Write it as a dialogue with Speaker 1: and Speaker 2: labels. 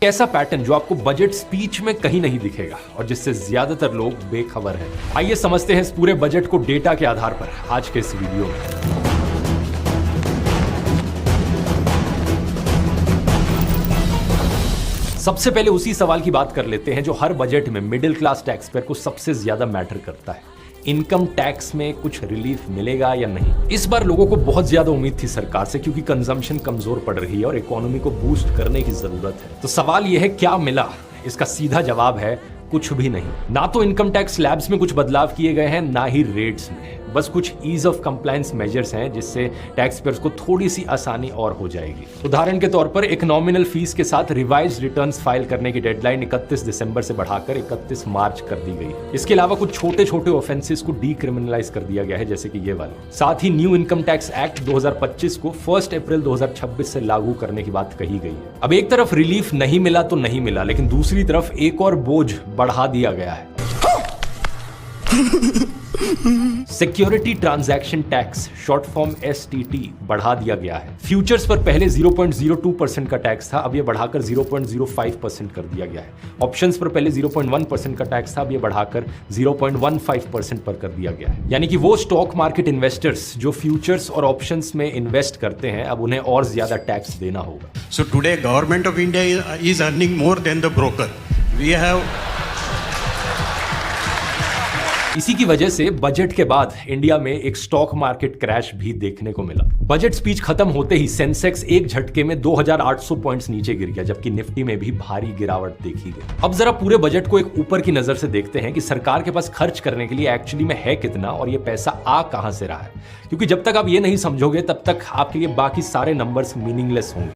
Speaker 1: ऐसा पैटर्न जो आपको बजट स्पीच में कहीं नहीं दिखेगा और जिससे ज्यादातर लोग बेखबर हैं। आइए समझते हैं इस पूरे बजट को डेटा के आधार पर आज के इस वीडियो में। सबसे पहले उसी सवाल की बात कर लेते हैं जो हर बजट में मिडिल क्लास टैक्स पेयर को सबसे ज्यादा मैटर करता है। इनकम टैक्स में कुछ रिलीफ मिलेगा या नहीं। इस बार लोगों को बहुत ज्यादा उम्मीद थी सरकार से, क्योंकि कंजम्पशन कमजोर पड़ रही है और इकोनॉमी को बूस्ट करने की जरूरत है। तो सवाल यह है, क्या मिला? इसका सीधा जवाब है कुछ भी नहीं। ना तो इनकम टैक्स स्लैब्स में कुछ बदलाव किए गए हैं, ना ही रेट्स में। बस कुछ ईज ऑफ कंप्लायंस मेजर्स हैं जिससे टैक्स पेयर्स को थोड़ी सी आसानी और हो जाएगी। उदाहरण के तौर पर एक नॉमिनल फीस के साथ रिवाइज रिटर्न्स फाइल करने की डेडलाइन 31 दिसंबर से बढ़ाकर 31 मार्च कर दी गई। इसके अलावा कुछ छोटे छोटे ऑफेंसेस को डीक्रिमिनलाइज कर दिया गया है, जैसे कि ये वाले। साथ ही न्यू इनकम टैक्स एक्ट 2025 को 1 अप्रैल 2026 से लागू करने की बात कही गई है। अब एक तरफ रिलीफ नहीं मिला तो नहीं मिला, लेकिन दूसरी तरफ एक और बोझ बढ़ा दिया गया है। Security transaction tax, short form STT, बढ़ा दिया गया है। फ्यूचर्स पर पहले 0.02% का टैक्स था, अब यह बढ़ाकर 0.05% कर दिया गया है। ऑप्शंस पर पहले 0.1% का टैक्स था, अब यह बढ़ाकर 0.15% पर कर दिया गया है। यानी कि वो स्टॉक मार्केट इन्वेस्टर्स जो फ्यूचर्स और ऑप्शंस में इन्वेस्ट करते हैं, अब उन्हें और ज्यादा टैक्स देना होगा।
Speaker 2: So today government of India is earning more than the broker. We have
Speaker 1: इसी की वजह से बजट के बाद इंडिया में एक स्टॉक मार्केट क्रैश भी देखने को मिला। बजट स्पीच खत्म होते ही सेंसेक्स एक झटके में 2800 पॉइंट्स नीचे गिर गया, जबकि निफ्टी में भी भारी गिरावट देखी गई। अब जरा पूरे बजट को एक ऊपर की नजर से देखते हैं कि सरकार के पास खर्च करने के लिए एक्चुअली में है कितना और ये पैसा आ कहां से रहा है। क्योंकि जब तक आप ये नहीं समझोगे तब तक आपके लिए बाकी सारे नंबर्स मीनिंगलेस होंगे।